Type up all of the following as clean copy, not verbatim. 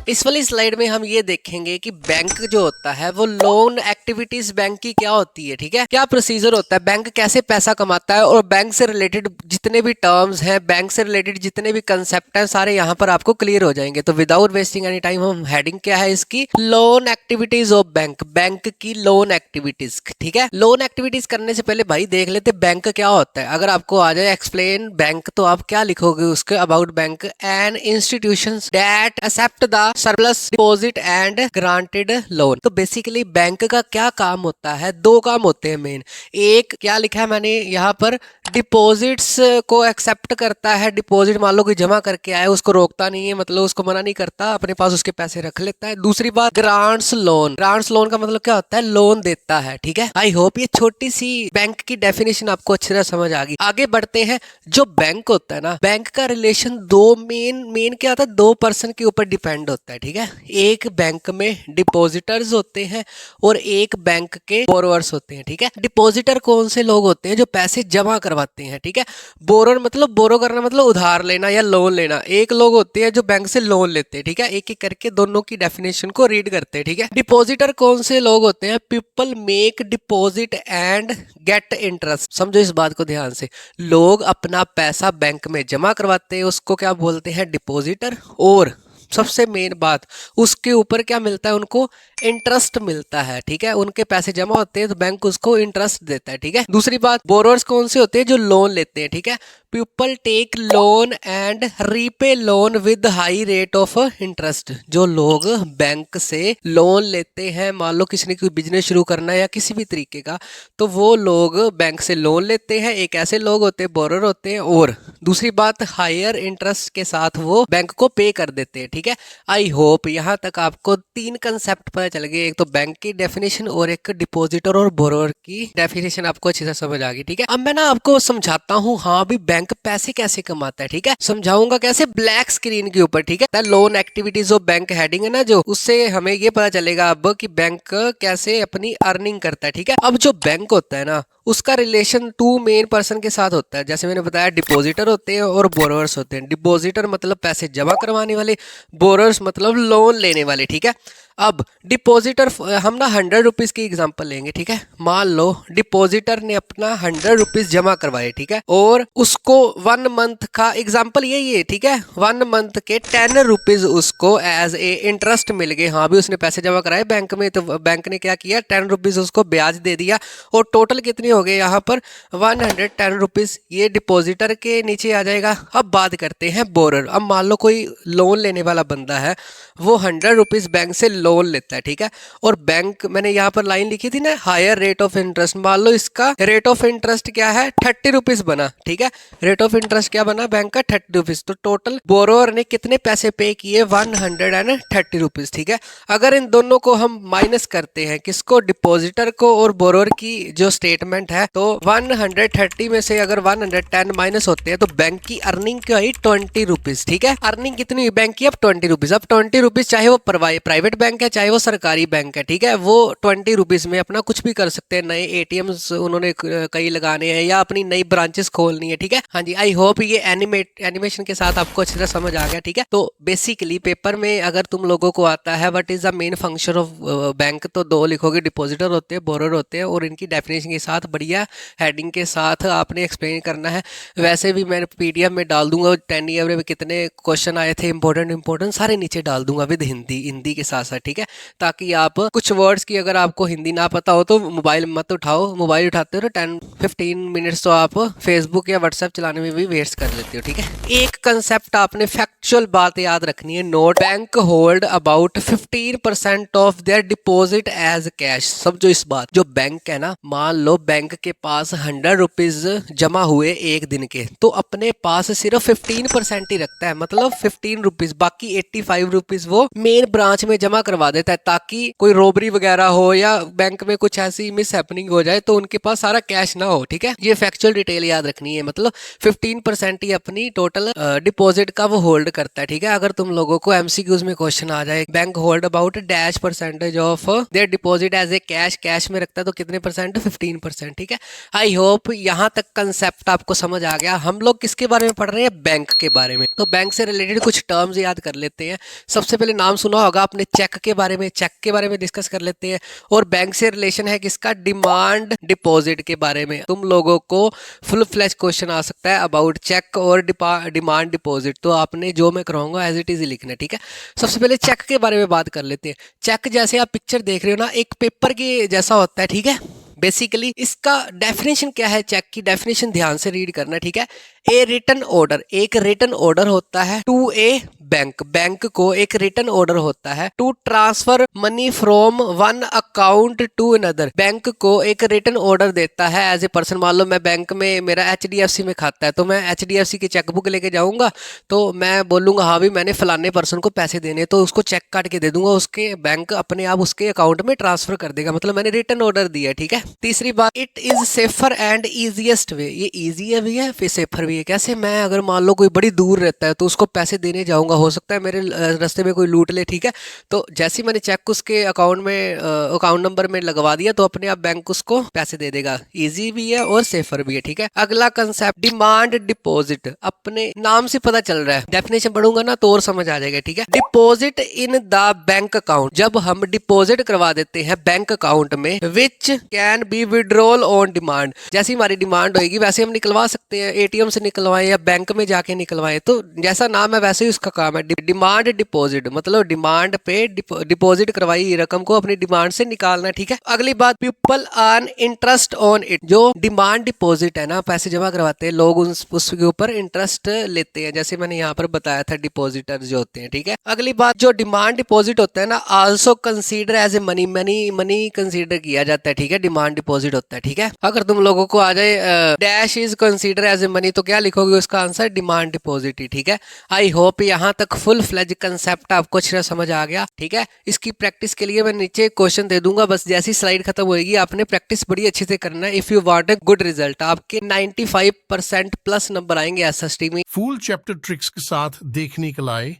इस वाली स्लाइड में हम ये देखेंगे कि बैंक जो होता है वो लोन एक्टिविटीज बैंक की क्या होती है, ठीक है, क्या प्रोसीजर होता है, बैंक कैसे पैसा कमाता है और बैंक से रिलेटेड जितने भी टर्म्स हैं, बैंक से रिलेटेड जितने भी कंसेप्ट हैं, सारे यहाँ पर आपको क्लियर हो जाएंगे। तो विदाउट वेस्टिंग एनी टाइम हम हेडिंग क्या है इसकी, loan activities of bank, bank की लोन एक्टिविटीज, ठीक है। लोन एक्टिविटीज करने से पहले भाई देख लेते बैंक क्या होता है। अगर आपको आ जाए एक्सप्लेन बैंक तो आप क्या लिखोगे उसके about bank, an institution that accept the surplus deposit and granted loan. तो बेसिकली बैंक का क्या काम होता है, दो काम होते हैं मेन। एक क्या लिखा है मैंने यहाँ पर, डिपॉजिट्स को एक्सेप्ट करता है, डिपॉजिट मान लो कोई जमा करके आए उसको रोकता नहीं है, मतलब उसको मना नहीं करता, अपने पास उसके पैसे रख लेता है। दूसरी बात ग्रांट्स लोन, ग्रांट्स लोन का मतलब क्या होता है, लोन देता है, ठीक है। आई होप ये छोटी सी बैंक की डेफिनेशन आपको अच्छी तरह समझ आ गई। आगे बढ़ते हैं। जो बैंक होता है ना, बैंक का रिलेशन दो मेन क्या होता है, दो पर्सन के ऊपर डिपेंड होता है, ठीक है। एक बैंक में डिपॉजिटर्स होते हैं और एक बैंक के बोरोवर्स होते हैं, ठीक है। डिपॉजिटर कौन से लोग होते हैं, जो पैसे जमा करवाते हैं, ठीक है। बोरोवर मतलब बोरो करना मतलब उधार लेना या लोन लेना। एक लोग होते हैं जो बैंक से लोन लेते हैं, ठीक है। एक एक करके दोनों की डेफिनेशन को रीड करते हैं, ठीक है। डिपॉजिटर कौन से लोग होते हैं, people make deposit and get interest. समझो इस बात को ध्यान से, लोग अपना पैसा बैंक में जमा करवाते हैं, उसको क्या बोलते हैं, डिपॉजिटर। और सबसे मेन बात, उसके ऊपर क्या मिलता है उनको, इंटरेस्ट मिलता है, ठीक है। उनके पैसे जमा होते हैं तो बैंक उसको इंटरेस्ट देता है, ठीक है। दूसरी बात, बोरोवर्स कौन से होते हैं, जो लोन लेते हैं, ठीक है। People take loan and repay loan with high rate of interest. जो लोग बैंक से लोन लेते हैं, मान लो किसी ने कोई बिजनेस शुरू करना है या किसी भी तरीके का, तो वो लोग बैंक से लोन लेते हैं, एक ऐसे लोग होते हैं बोरोवर होते हैं। और दूसरी बात, हायर इंटरेस्ट के साथ वो बैंक को पे कर देते हैं, ठीक है। आई होप यहाँ तक आपको तीन कंसेप्ट पता चल गए, एक तो बैंक की डेफिनेशन और एक डिपॉजिटर और बोरोवर की डेफिनेशन आपको अच्छे से समझ आ गई, ठीक है। अब मैं ना आपको समझाता हूँ, हाँ भी बैंक पैसे कैसे कमाता है, ठीक है। समझाऊंगा कैसे, ब्लैक स्क्रीन के ऊपर, ठीक है। Loan activities of bank heading है ना जो, उससे हमें ये पता चलेगा अब कि बैंक कैसे अपनी अर्निंग करता है, ठीक है। अब जो बैंक होता है ना, उसका रिलेशन टू मेन पर्सन के साथ होता है। जैसे मैंने बताया, डिपॉजिटर होते हैं और बोरोवर्स होते हैं। डिपॉजिटर मतलब पैसे जमा करवाने वाले, बोरोवर्स मतलब लोन लेने वाले, ठीक है। अब डिपॉजिटर, हम ना 100 रुपीज की एग्जांपल लेंगे, ठीक है। मान लो डिपॉजिटर ने अपना 100 रुपीज जमा करवाए, ठीक है, और उसको 1 मंथ का एग्जांपल यही है, ठीक है। 1 मंथ के 10 रुपीज उसको एज ए इंटरेस्ट मिल गए। हाँ भी उसने पैसे जमा कराए बैंक में, तो बैंक ने क्या किया, 10 रुपीज उसको ब्याज दे दिया, और टोटल कितने हो गए यहाँ पर, 110 रुपीज। ये डिपॉजिटर के नीचे आ जाएगा। अब बात करते हैं बोरर। अब मान लो कोई लोन लेने वाला बंदा है, वो 100 रुपीज बैंक से लोन लेता है, ठीक है। और बैंक, मैंने यहाँ पर लाइन लिखी थी ना, हायर रेट ऑफ इंटरेस्ट। मान लो इसका रेट ऑफ इंटरेस्ट क्या है, 30 रुपीज बना, ठीक है। रेट ऑफ इंटरेस्ट क्या बना बैंक का, 30 रुपीज। तो टोटल बोरोवर ने कितने पैसे पे किए, 130 रुपीज, ठीक है। अगर इन दोनों को हम माइनस करते हैं, किसको, डिपॉजिटर को और बोरोवर की जो स्टेटमेंट है, तो 130 में से अगर 110 माइनस होते हैं तो बैंक की अर्निंग क्या हुई, 20 रुपीज, ठीक है। अर्निंग कितनी हुई बैंक की, अब 20 रुपीज। अब 20 रुपीज चाहे वो प्राइवेट बैंक है चाहे वो सरकारी बैंक है, ठीक है, वो 20 रुपीज में अपना कुछ भी कर सकते हैं। नए एटीएम्स उन्होंने कई लगाने हैं या अपनी नई ब्रांचेस खोलनी है, ठीक है। हाँ जी, आई होप ये एनिमेशन के साथ आपको अच्छी तरह समझ आ गया, ठीक है। तो बेसिकली पेपर में अगर तुम लोगों को आता है what is the main function of bank, तो दो लिखोगे, डिपॉजिटर होते हैं, बोरोवर होते हैं, और इनकी डेफिनेशन के साथ बढ़िया हेडिंग के साथ आपने एक्सप्लेन करना है। वैसे भी मैं पीडीएफ में डाल दूंगा 10 ईयर में कितने क्वेश्चन आए थे, इंपॉर्टेंट सारे नीचे डाल दूंगा विद हिंदी के साथ साथ, ठीक है। ताकि आप कुछ वर्ड्स की अगर आपको हिंदी ना पता हो तो मोबाइल मत उठाओ, मोबाइल उठाते हो तो 10-15 मिनट्स तो आप फेसबुक या व्हाट्सएप चलाने में भी वेस्ट कर लेते हो, ठीक है। एक कंसेप्ट आपने फैक्चुअल बात याद रखनी है, note, bank hold about 15% of their deposit as cash. समझो इस बात, जो बैंक है ना, मान लो बैंक के पास 100 रुपीज जमा हुए एक दिन के, तो अपने पास सिर्फ 15% ही रखता है, मतलब 15 रुपीज, बाकी 85 रुपीज वो मेन ब्रांच में जमा करवा करवा देता है ताकि कोई रॉबरी वगैरह हो या बैंक में कुछ ऐसी मिस हैपनिंग हो जाए तो उनके पास सारा कैश ना हो, ठीक है। ये फैक्चुअल डिटेल याद रखनी है, मतलब 15% ही अपनी टोटल डिपॉजिट का वो होल्ड करता है, ठीक है। अगर तुम लोगों को एमसीक्यूज में क्वेश्चन आ जाए bank hold about dash percentage of their deposit as a cash में रखता है तो कितने परसेंट, 15%, ठीक है। आई होप यहाँ तक कंसेप्ट आपको समझ आ गया। हम लोग किसके बारे में पढ़ रहे हैं, बैंक के बारे में। तो बैंक से रिलेटेड कुछ टर्म्स याद कर लेते हैं। सबसे पहले नाम सुना होगा आपने चेक के बारे में, चेक के बारे में डिस्कस कर लेते हैं। और बैंक से रिलेशन है किसका, डिमांड डिपॉजिट के बारे में। तुम लोगों को फुल फ्लैश क्वेश्चन आ सकता है अबाउट चेक और डिमांड डिपॉजिट, तो आपने जो मैं कराऊंगा एज इट इज लिखना है, ठीक है। सबसे पहले चेक के बारे में बात कर लेते हैं। चेक जैसे आप पिक्चर देख रहे हो ना, एक पेपर के जैसा होता है, ठीक है। बेसिकली इसका डेफिनेशन क्या है, चेक की डेफिनेशन ध्यान से रीड करना, ठीक है। ए रिटन ऑर्डर, एक रिटन ऑर्डर होता है टू ए बैंक, बैंक को एक रिटन ऑर्डर होता है to transfer money from one account to another. Bank को एक रिटन ऑर्डर देता है एज ए पर्सन। मान लो मैं बैंक में, मेरा HDFC में खाता है, तो मैं HDFC की चेकबुक लेके जाऊंगा, तो मैं बोलूंगा हाँ भी मैंने फलाने पर्सन को पैसे देने, तो उसको चेक काट के दे दूंगा, उसके बैंक अपने आप उसके अकाउंट में ट्रांसफर कर देगा, मतलब मैंने रिटन ऑर्डर दिया, ठीक है। तीसरी बात, it is safer and easiest way, ये इजी है भी है फिर सेफर भी है। कैसे, मैं अगर मान लो कोई बड़ी दूर रहता है तो उसको पैसे देने जाऊंगा, हो सकता है मेरे रास्ते में कोई लूट ले, ठीक है। तो जैसे ही मैंने चेक उसके अकाउंट में अकाउंट नंबर में लगवा दिया तो अपने आप बैंक उसको पैसे दे देगा। इजी भी है और सेफर भी है, ठीक है। अगला कंसेप्ट डिमांड डिपॉजिट, अपने नाम से पता चल रहा है, डेफिनेशन पढ़ूंगा ना तो और समझ आ जाएगा, ठीक है। Deposit in the bank account, जब हम डिपॉजिट करवा देते हैं बैंक अकाउंट में, which can be withdrawal on demand, जैसी हमारी डिमांड होगी वैसे हम निकलवा सकते हैं, ATM से निकलवाएं या बैंक में जाके निकलवाएं, तो जैसा नाम है वैसे ही उसका काम है। डिमांड डिपॉजिट मतलब डिमांड पे डिपॉजिट करवाई रकम को अपनी डिमांड से निकालना, ठीक है। अगली बात, people earn interest on it, जो डिमांड डिपॉजिट है ना, पैसे जमा करवाते हैं लोग, उसके ऊपर इंटरेस्ट लेते हैं, जैसे मैंने यहाँ पर बताया था डिपॉजिटर जो होते हैं, ठीक है। अगली बात, जो डिमांड डिपॉजिट होता है ना, also consider as a money consider किया जाता है, ठीक है। डिमांड डिपॉजिट होता है, ठीक है। अगर तुम लोगों को आ जाए dash is consider as a money, तो क्या लिखोगे, उसका आंसर डिमांड डिपॉजिट ही, ठीक है। आई होप यहाँ तक फुल फ्लेज कंसेप्ट आपको अच्छे से समझ आ गया, ठीक है। इसकी प्रैक्टिस के लिए मैं नीचे क्वेश्चन दे दूंगा, बस जैसी स्लाइड खत्म होगी आपने प्रैक्टिस बड़ी अच्छे से करना है। If you want a good result, आपके 95% प्लस नंबर आएंगे SST में। फुल चैप्टर ट्रिक्स के साथ देखने के लिए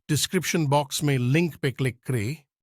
डिस्क्रिप्शन बॉक्स में लिंक पे क्लिक करें